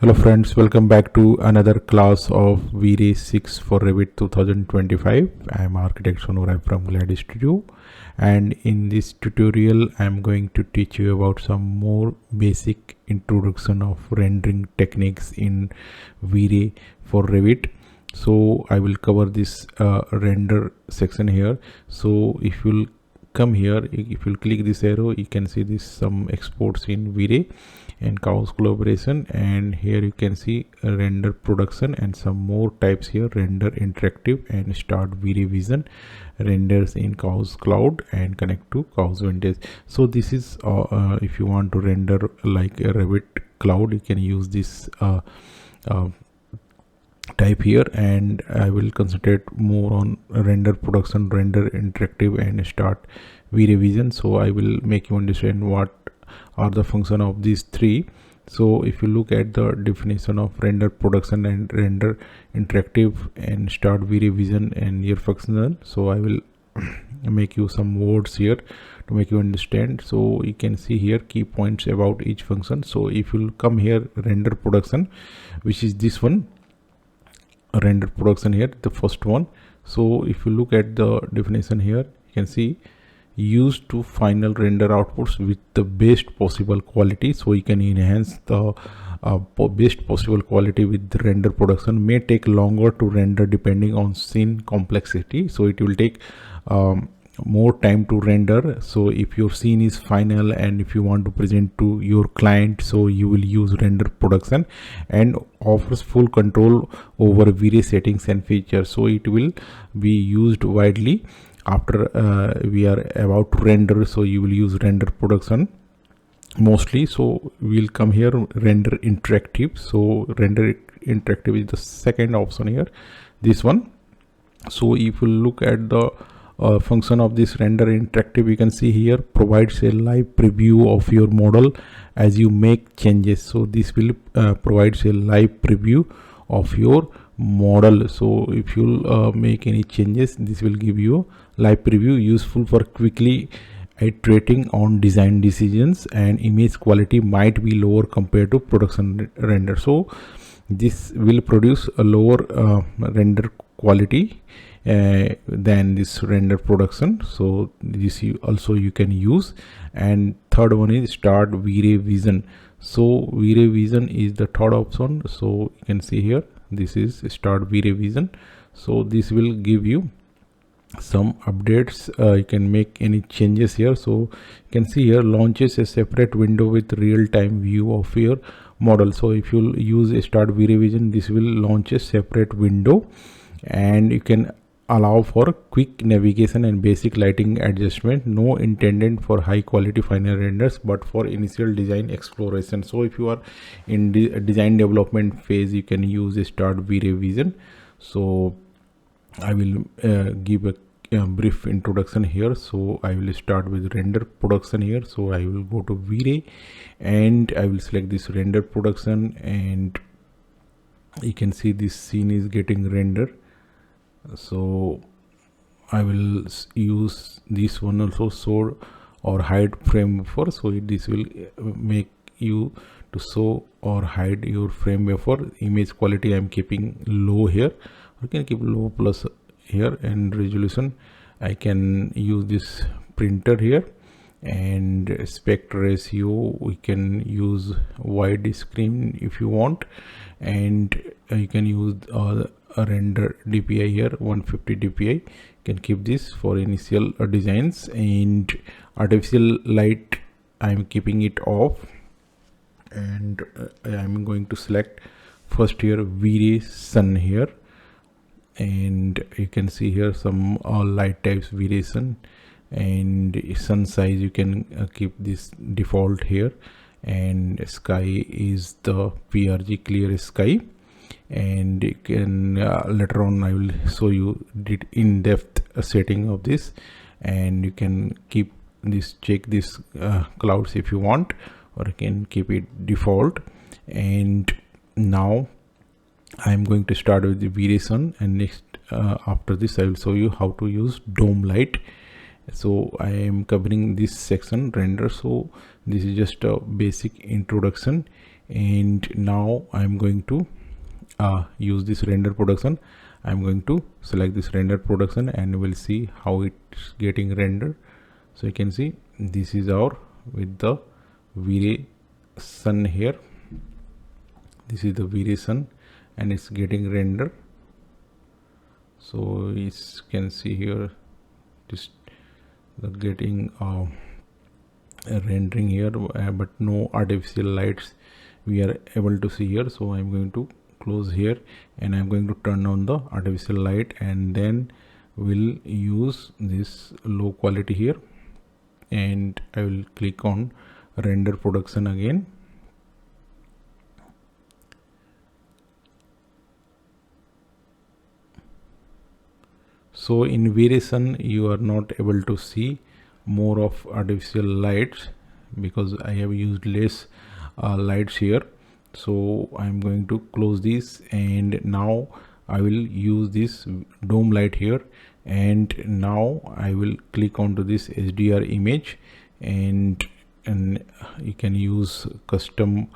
Hello friends, welcome back to another class of Vray 6 for Revit 2025. I am architect Sonorai from Class2 Studio, and in this tutorial I am going to teach you about some more basic introduction of rendering techniques in Vray for Revit. So I will cover this render section here. So if you'll come here, if you click this arrow, you can see this some exports in Vray and Chaos collaboration, and here you can see render production and some more types here: render interactive and start Vray vision, renders in Chaos cloud, and connect to Chaos vintage. So this is if you want to render like a Revit cloud, you can use this type here, and I will concentrate more on render production, render interactive, and start Vray vision. So I will make you understand what are the function of these three. So if you look at the definition of render production and render interactive and start Vray vision and your functional, so I will make you some words here to make you understand. So you can see here key points about each function. So if you come here, render production, which is this one, render production here, the first one. So if you look at the definition here, you can see used to final render outputs with the best possible quality. So you can enhance the best possible quality with the render production. May take longer to render depending on scene complexity. So it will take more time to render. So if your scene is final and if you want to present to your client, so you will use render production, and offers full control over various settings and features. So it will be used widely after we are about to render. So you will use render production mostly. So we'll come here, render interactive. So render interactive is the second option here, this one. So if you look at the function of this render interactive, you can see here provides a live preview of your model as you make changes. So this will provides a live preview of your model. So if you'll make any changes, this will give you live preview, useful for quickly iterating on design decisions, and image quality might be lower compared to production render. So this will produce a lower render quality than this render production. So this you can use. And third one is start Vray vision. So Vray vision is the third option. So you can see here, this is start Vray vision. So this will give you some updates. You can make any changes here. So you can see here, launches a separate window with real-time view of your model. So if you use a start Vray vision, this will launch a separate window, and you can allow for quick navigation and basic lighting adjustment. No intended for high quality final renders, but for initial design exploration. So if you are in the design development phase, you can use a start Vray vision. So I will give a brief introduction here. So I will start with render production here. So I will go to Vray and I will select this render production, and you can see this scene is getting rendered. So I will use this one also, show or hide frame buffer. So this will make you to show or hide your frame buffer. Image quality I am keeping low here. I can keep low plus here, and resolution I can use this printer here, and aspect ratio we can use wide screen if you want, and you can use a render DPI here, 150 DPI. You can keep this for initial designs. And artificial light I'm keeping it off, and I'm going to select first here Vray sun here, and you can see here some light types Vray sun, and sun size you can keep this default here, and sky is the PRG clear sky. And you can later on I will show you did in-depth setting of this, and you can keep this, check this clouds if you want, or you can keep it default. And now I'm going to start with the Vray sun, and next after this I will show you how to use dome light. So I am covering this section render. So this is just a basic introduction, and now I'm going to use this render production. I'm going to select this render production and we'll see how it's getting rendered. So you can see this is our with the Vray sun here. This is the Vray sun and it's getting rendered. So you can see here just the getting rendering here, but no artificial lights we are able to see here. So I'm going to close here and I'm going to turn on the artificial light, and then we'll use this low quality here, and I will click on render production again. So in Vray sun you are not able to see more of artificial lights because I have used less lights here. So I'm going to close this, and now I will use this dome light here, and now I will click onto this HDR image, and you can use custom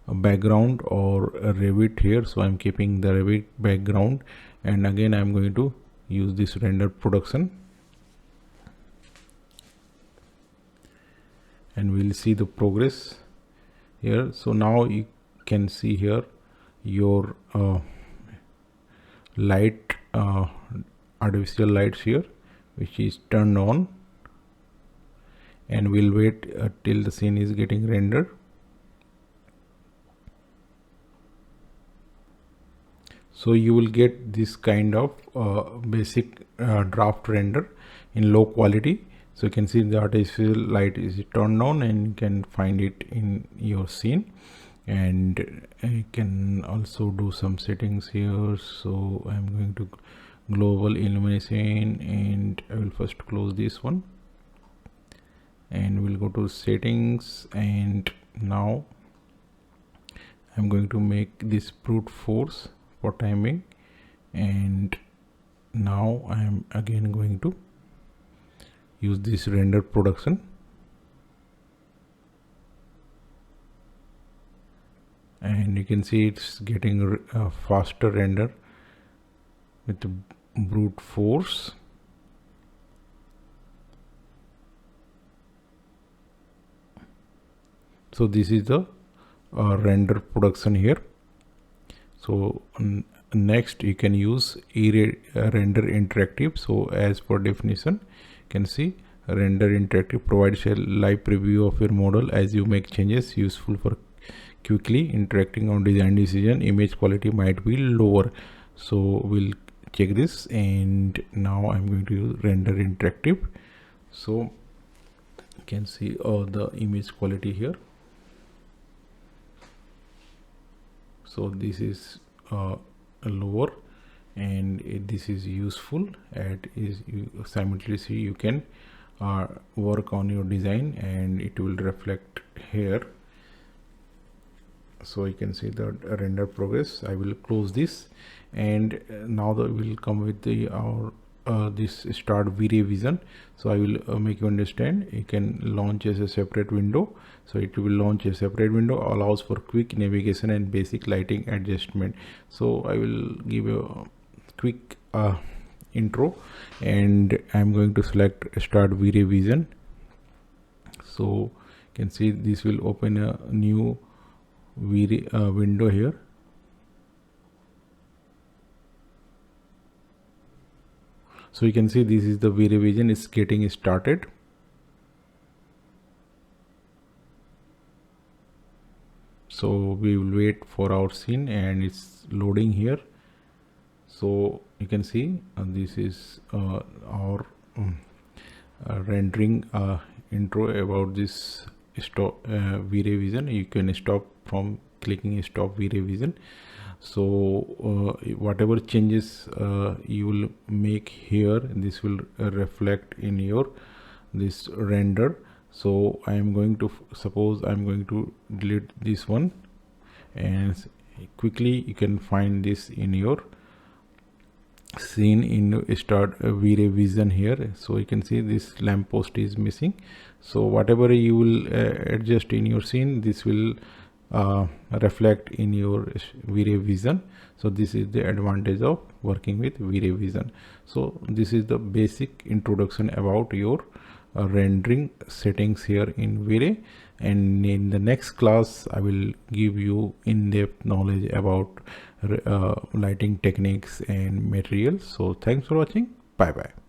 background or Revit here. So I'm keeping the Revit background, and again I'm going to use this render production, and we'll see the progress here. So now you can see here your light artificial lights here which is turned on, and we'll wait till the scene is getting rendered. So you will get this kind of basic draft render in low quality. So you can see the artificial light is turned on, and you can find it in your scene, and you can also do some settings here. So I'm going to global illumination, and I will first close this one, and we'll go to settings, and now I'm going to make this brute force for timing, and now I am again going to use this render production, and you can see it's getting a faster render with the brute force. So this is the render production here. So next you can use render interactive. So as per definition, you can see render interactive provides a live preview of your model as you make changes, useful for quickly interacting on design decision. Image quality might be lower, so we'll check this, and now I'm going to use render interactive. So you can see the image quality here. So this is lower, and this is useful, and simultaneously you can work on your design and it will reflect here. So you can see the render progress. I will close this, and now we'll come with the this start Vray Vision. So I will make you understand. You can launch as a separate window. So it will launch a separate window, allows for quick navigation and basic lighting adjustment. So I will give a quick intro, and I'm going to select start Vray Vision. So you can see this will open a new Vray window here. So you can see this is the Vray Vision is getting started. So we will wait for our scene, and it's loading here. So you can see this is our rendering intro about this stop Vray Vision. You can stop from clicking stop Vray Vision. So whatever changes you will make here, this will reflect in your this render. So I am going to suppose I'm going to delete this one, and quickly you can find this in your scene in start Vray Vision here. So you can see this lamppost is missing. So whatever you will adjust in your scene, this will reflect in your Vray Vision. So this is the advantage of working with Vray Vision. So this is the basic introduction about your rendering settings here in Vray, and in the next class I will give you in-depth knowledge about lighting techniques and materials. So thanks for watching. Bye bye.